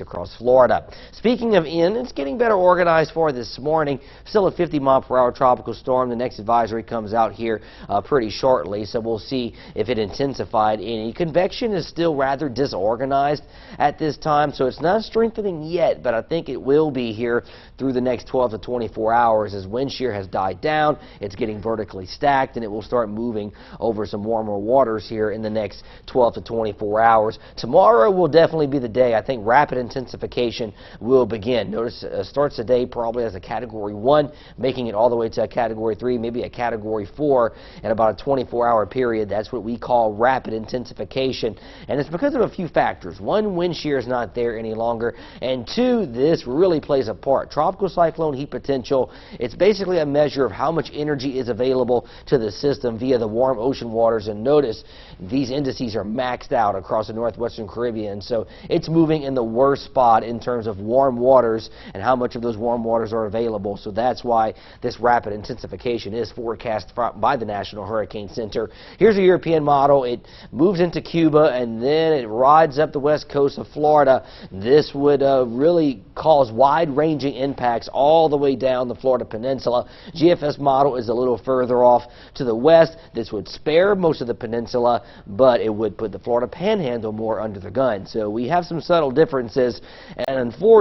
across Florida. Speaking of Ian, it's getting better organized for this morning. Still a 50-mile-per-hour tropical storm. The next advisory comes out here pretty shortly, so we'll see if it intensified any. Convection is still rather disorganized at this time, so it's not strengthening yet, but I think it will be here through the next 12 to 24 hours as wind shear has died down. It's getting vertically stacked, and it will start moving over some warmer waters here in the next 12 to 24 hours. Tomorrow will definitely be the day. I think rapid intensification will begin. Notice starts today probably as a Category 1, making it all the way to a Category 3, maybe a Category 4 in about a 24-hour period. That's what we call rapid intensification, and it's because of a few factors. One, wind shear is not there any longer, and two, this really plays a part. Tropical cyclone heat potential, it's basically a measure of how much energy is available to the system via the warm ocean waters, and notice these indices are maxed out across the northwestern Caribbean, so it's moving in the worst spot in terms of warm waters and how much of those warm waters are available. So that's why this rapid intensification is forecast by the National Hurricane Center. Here's a European model. It moves into Cuba and then it rides up the west coast of Florida. This would really cause wide-ranging impacts all the way down the Florida peninsula. GFS model is a little further off to the west. This would spare most of the peninsula, but it would put the Florida panhandle more under the gun. So we have some subtle differences, and unfortunately